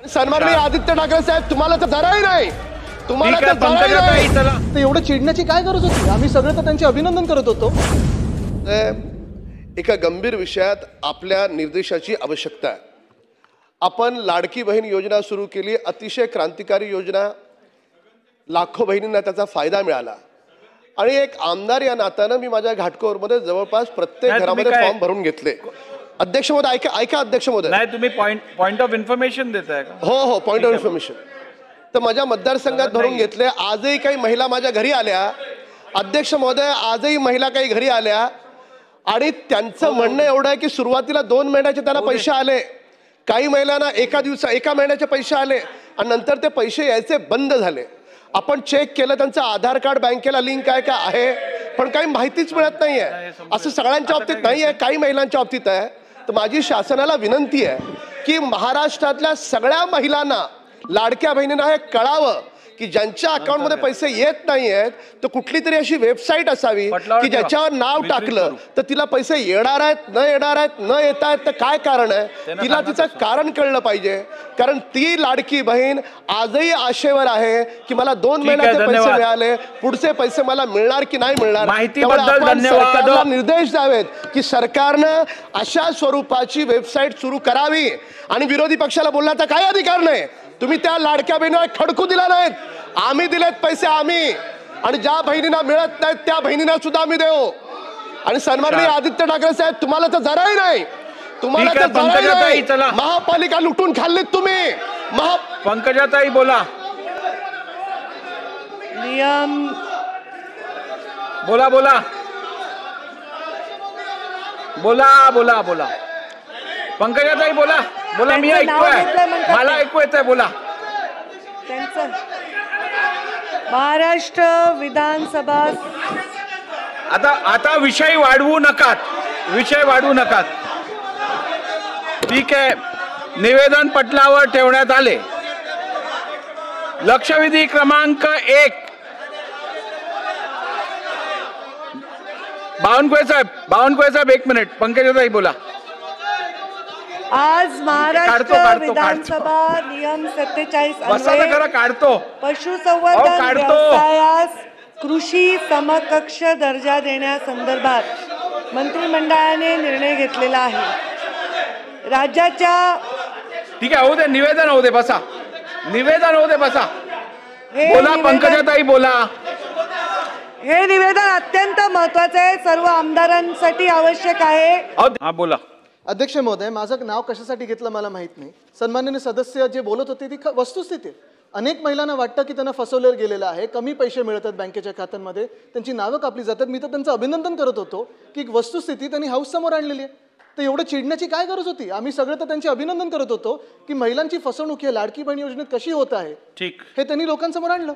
सन्माननीय आदित्य ठाकरे साहेब, तुम्हाला तर जराही नाही, तुम्हाला तर जराही नाही. तर एवढं चिडण्याची काय गरज होती? आम्ही सगळे तर त्यांचे अभिनंदन करत होतो. एका गंभीर विषयात आपल्या निर्देशाची आवश्यकता आहे. आपण लाडकी बहीण योजना सुरू केली, अतिशय क्रांतिकारी योजना, लाखो बहिणींना त्याचा फायदा मिळाला. आणि एक आमदार या नात्यानं मी माझ्या घाटकोरमध्ये जवळपास प्रत्येक घरामध्ये फॉर्म भरून घेतले. अध्यक्ष महोदय, ऐका अध्यक्ष महोदय. नाही, तुम्ही पॉइंट ऑफ इन्फॉर्मेशन देताय का? हो, पॉइंट ऑफ इन्फॉर्मेशन. तर माझ्या मतदारसंघात भरून घेतले. आजही काही महिला माझ्या घरी आल्या, अध्यक्ष महोदय, आजही महिला काही घरी आल्या आणि त्यांचं म्हणणं एवढं आहे की सुरुवातीला 2 महिन्याचे त्यांना पैसे आले, काही महिलांना एका महिन्याचे पैसे आले आणि नंतर ते पैसे यायचे बंद झाले. आपण चेक केलं, त्यांचं आधार कार्ड बँकेला लिंक आहे का आहे, पण काही माहितीच मिळत नाहीये. असं सगळ्यांच्या बाबतीत नाहीये, काही महिलांच्या बाबतीत आहे. तर माझी शासनाला विनंती आहे की महाराष्ट्रातल्या सगळ्या महिलांना, लाडक्या बहिणींना हे कळावं की ज्यांच्या अकाउंटमध्ये पैसे येत नाही आहेत तर कुठली तरी अशी वेबसाईट असावी की ज्याच्यावर नाव टाकलं तर तिला पैसे येणार आहेत, न येणार आहेत, न येत आहेत, तर काय कारण आहे, तिला तिचं कारण कळलं पाहिजे. कारण ती लाडकी बहीण आजही आशेवर आहे की मला 2 महिन्याचे पैसे मिळाले, पुढचे पैसे मला मिळणार की नाही मिळणार. सरकारला निर्देश द्यावेत की सरकारनं अशा स्वरूपाची वेबसाईट सुरू करावी. आणि विरोधी पक्षाला बोलण्याचा काही अधिकार नाही. तुम्ही त्या लाडक्या बहिणीला खडकू दिला नाहीत, आम्ही दिलेत पैसे आम्ही, आणि ज्या बहिणींना मिळत नाहीत त्या बहिणींना सुद्धा आम्ही देऊ. आणि सन्माननीय आदित्य ठाकरे साहेब, तुम्हाला तर जराही नाही, तुम्हाला तर जराही नाही. महापालिका लुटून खाल्लीत तुम्ही. पंकजाताई बोला, नियम बोला बोला बोला बोला बोला पंकजाताई बोला बोला. मी ऐकतोय, मला ऐकू येतंय, बोला. त्यांचं महाराष्ट्र विधानसभा. आता विषय वाढवू नकात, विषय वाढवू नकात. ठीक आहे, निवेदन पटलावर ठेवण्यात आले. लक्षवेधी क्रमांक 1, बावनकुळे साहेब 1 मिनिट. पंकजाताई बोला. आज महाराष्ट्र विधानसभा नियम 47 अन्वये काढतो पशुसंवर्धन व्यवसायास कृषी समकक्ष दर्जा देण्यासंदर्भात मंत्रिमंडळाने निर्णय घेतलेला आहे. राज्याच्या ठीक आहे, होऊ दे, निवेदन होऊ दे, बसा. निवेदन होऊ दे, बसा. बोला पंकजाताई बोला. हे निवेदन अत्यंत महत्वाचे आहे, सर्व आमदारांसाठी आवश्यक आहे. हा बोला. अध्यक्ष महोदय, माझं नाव कशासाठी घेतलं मला माहित नाही. सन्माननीय सदस्य जे बोलत होते ती वस्तुस्थिती आहे. अनेक महिलांना वाटतं की त्यांना फसवलं गेलेलं आहे, कमी पैसे मिळतात बँकेच्या खात्यांमध्ये, त्यांची नावं कापली जातात. मी तर त्यांचं अभिनंदन करत होतो की एक वस्तुस्थिती त्यांनी हाऊस समोर आणलेली आहे. तर एवढं चिडण्याची काय गरज होती? आम्ही सगळे तर त्यांचे अभिनंदन करत होतो की महिलांची फसवणूक ही लाडकी बहीण योजनेत कशी होत आहे, ठीक, हे त्यांनी लोकांसमोर आणलं.